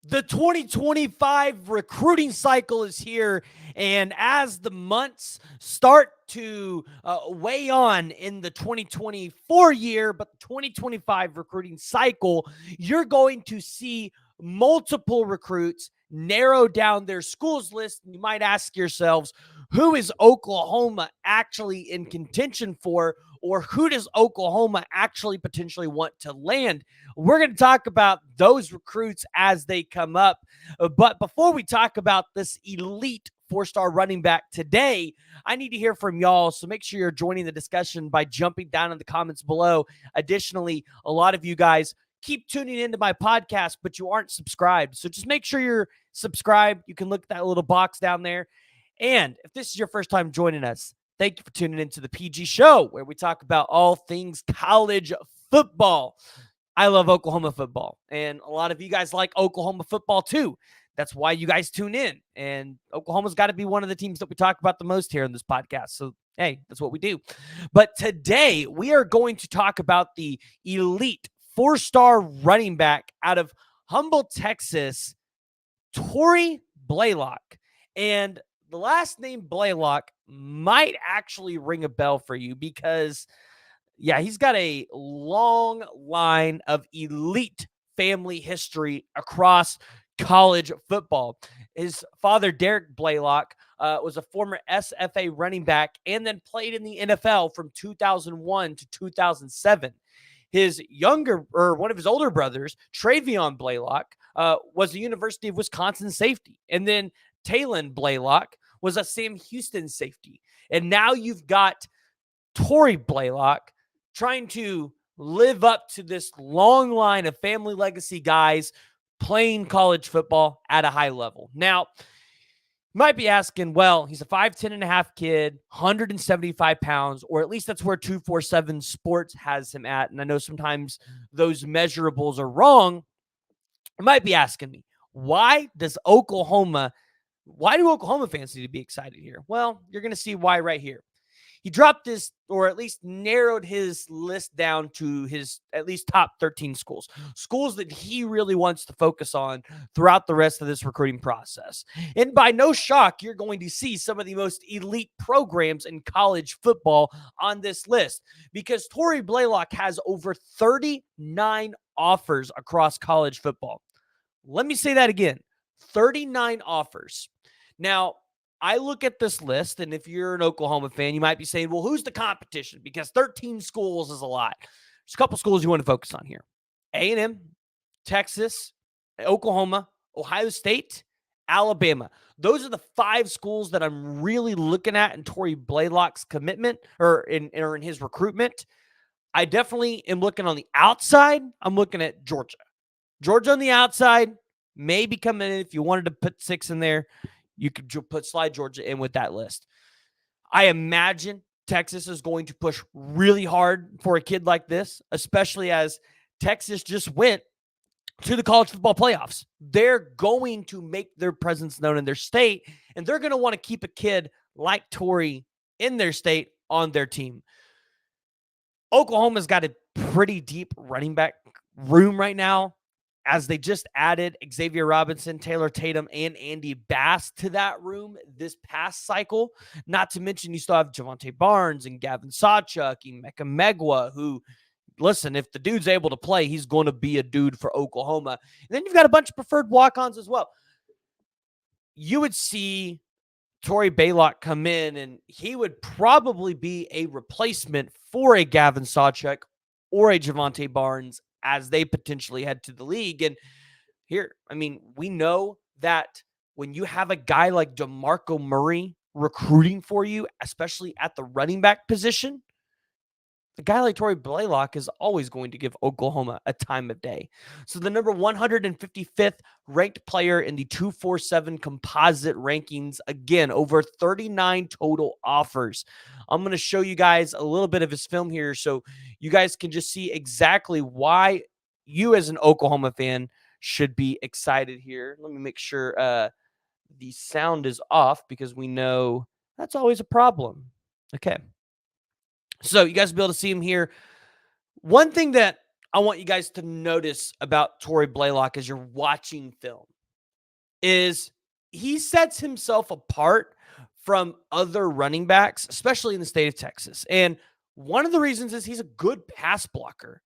The 2025 recruiting cycle is here, and as the months start to weigh on in the 2024 year, but the 2025 recruiting cycle, you're going to see multiple recruits narrow down their schools list. And you might ask yourselves, who is Oklahoma actually in contention for, or who does Oklahoma actually potentially want to land? We're going to talk about those recruits as they come up. But before we talk about this elite four-star running back today, I need to hear from y'all. So make sure you're joining the discussion by jumping down in the comments below. Additionally, a lot of you guys keep tuning into my podcast, but you aren't subscribed. So just make sure you're subscribed. You can look at that little box down there. And if this is your first time joining us, thank you for tuning into the PG Show, where we talk about all things college football. I love Oklahoma football, and a lot of you guys like Oklahoma football too. That's why you guys tune in, and Oklahoma's got to be one of the teams that we talk about the most here in this podcast. So, hey, that's what we do. But today, we are going to talk about the elite four-star running back out of Humble, Texas, Tory Blaylock. And the last name Blaylock might actually ring a bell for you because yeah, he's got a long line of elite family history across college football. His father, Derek Blaylock, was a former SFA running back and then played in the NFL from 2001 to 2007. His one of his older brothers, Travion Blaylock, was the University of Wisconsin safety. And then Talon Blaylock was a Sam Houston safety. And now you've got Tory Blaylock trying to live up to this long line of family legacy guys playing college football at a high level. Now, you might be asking, well, he's a 5'10 and a half kid, 175 pounds, or at least that's where 247 Sports has him at. And I know sometimes those measurables are wrong. You might be asking me, why do Oklahoma fans need to be excited here? Well, you're going to see why right here. He dropped his, or at least narrowed his list down to his at least top 13 schools that he really wants to focus on throughout the rest of this recruiting process. And by no shock, you're going to see some of the most elite programs in college football on this list because Tory Blaylock has over 39 offers across college football. Let me say that again, 39 offers. Now, I look at this list, and if you're an Oklahoma fan, you might be saying, well, who's the competition? Because 13 schools is a lot. There's a couple schools you want to focus on here. A&M, Texas, Oklahoma, Ohio State, Alabama. Those are the 5 schools that I'm really looking at in Tory Blaylock's commitment or in his recruitment. I definitely am looking on the outside. I'm looking at Georgia. Georgia on the outside, maybe coming in if you wanted to put 6 in there. You could slide Georgia in with that list. I imagine Texas is going to push really hard for a kid like this, especially as Texas just went to the college football playoffs. They're going to make their presence known in their state, and they're going to want to keep a kid like Tory in their state on their team. Oklahoma's got a pretty deep running back room right now, as they just added Xavier Robinson, Taylor Tatum, and Andy Bass to that room this past cycle. Not to mention you still have Javonte Barnes and Gavin Sawchuk and Mecca Megwa, who, listen, if the dude's able to play, he's going to be a dude for Oklahoma. And then you've got a bunch of preferred walk-ons as well. You would see Tory Blaylock come in, and he would probably be a replacement for a Gavin Sawchuk or a Javonte Barnes as they potentially head to the league. And here, I mean, we know that when you have a guy like Demarco Murray recruiting for you, especially at the running back position, a guy like Tory Blaylock is always going to give Oklahoma a time of day. So the number 155th ranked player in the 247 composite rankings, again, over 39 total offers. I'm going to show you guys a little bit of his film here so you guys can just see exactly why you as an Oklahoma fan should be excited here. Let me make sure the sound is off because we know that's always a problem. Okay. So you guys will be able to see him here. One thing that I want you guys to notice about Tory Blaylock as you're watching film is he sets himself apart from other running backs, especially in the state of Texas. And one of the reasons is he's a good pass blocker.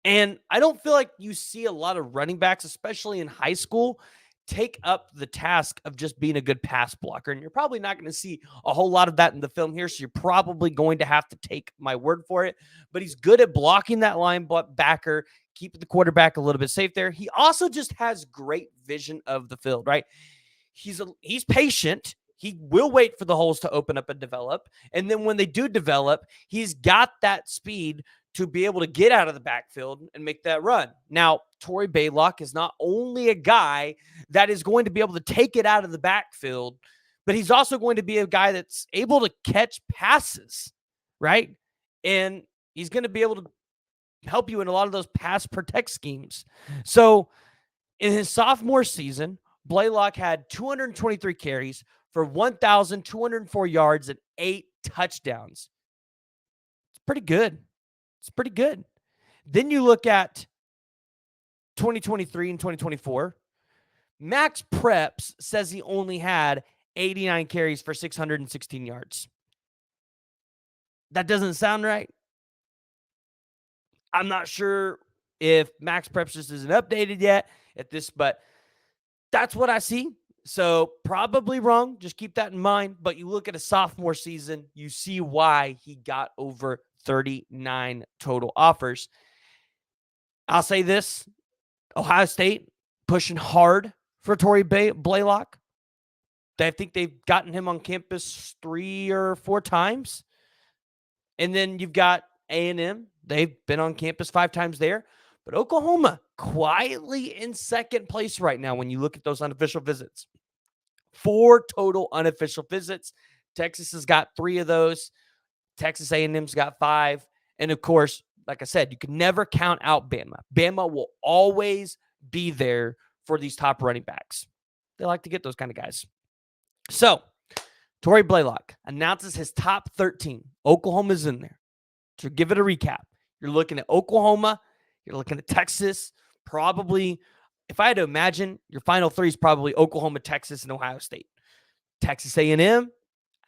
And I don't feel like you see a lot of running backs, especially in high school, take up the task of just being a good pass blocker. And you're probably not going to see a whole lot of that in the film here. So you're probably going to have to take my word for it. But he's good at blocking that linebacker, keeping the quarterback a little bit safe there. He also just has great vision of the field, right? He's patient. He will wait for the holes to open up and develop. And then when they do develop, he's got that speed to be able to get out of the backfield and make that run. Now, Tory Blaylock is not only a guy that is going to be able to take it out of the backfield, but he's also going to be a guy that's able to catch passes, right? And he's going to be able to help you in a lot of those pass protect schemes. So in his sophomore season, Blaylock had 223 carries for 1,204 yards and 8 touchdowns. It's pretty good. It's pretty good. Then you look at 2023 and 2024. Max Preps says he only had 89 carries for 616 yards. That doesn't sound right. I'm not sure if Max Preps just isn't updated yet at this, but that's what I see. So probably wrong. Just keep that in mind. But you look at a sophomore season, you see why he got over 39 total offers. I'll say this. Ohio State pushing hard for Tory Blaylock. I think they've gotten him on campus 3 or 4 times. And then you've got A&M. They've been on campus 5 times there. But Oklahoma quietly in second place right now when you look at those unofficial visits. 4 total unofficial visits. Texas has got 3 of those. Texas A&M's got 5. And, of course, like I said, you can never count out Bama. Bama will always be there for these top running backs. They like to get those kind of guys. So, Tory Blaylock announces his top 13. Oklahoma's in there. To give it a recap, you're looking at Oklahoma, you're looking at Texas, probably, if I had to imagine, your final 3 is probably Oklahoma, Texas, and Ohio State. Texas A&M,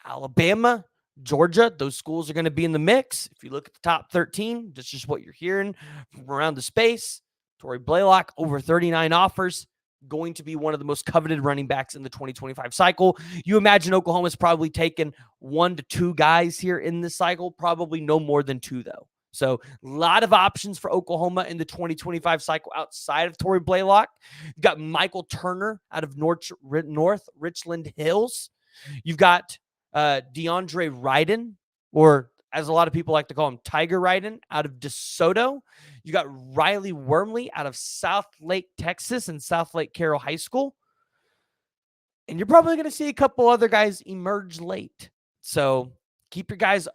Alabama, Georgia, those schools are going to be in the mix. If you look at the top 13, that's just what you're hearing from around the space. Tory Blaylock, over 39 offers, going to be one of the most coveted running backs in the 2025 cycle. You imagine Oklahoma's probably taken 1 to 2 guys here in this cycle, probably no more than 2, though. So a lot of options for Oklahoma in the 2025 cycle outside of Tory Blaylock. You've got Michael Turner out of North Richland Hills. You've got DeAndre Ryden, or as a lot of people like to call him, Tiger Ryden, out of DeSoto. You got Riley Wormley out of South Lake, Texas, and South Lake Carroll High School. And you're probably going to see a couple other guys emerge late. So keep your guys'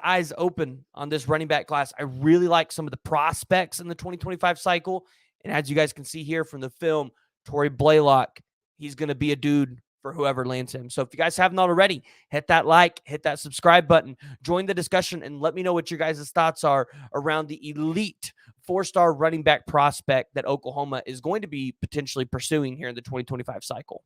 eyes open on this running back class. I really like some of the prospects in the 2025 cycle. And as you guys can see here from the film, Tory Blaylock, he's going to be a dude for whoever lands him. So if you guys haven't already, hit that like, hit that subscribe button, join the discussion, and let me know what your guys' thoughts are around the elite 4-star running back prospect that Oklahoma is going to be potentially pursuing here in the 2025 cycle.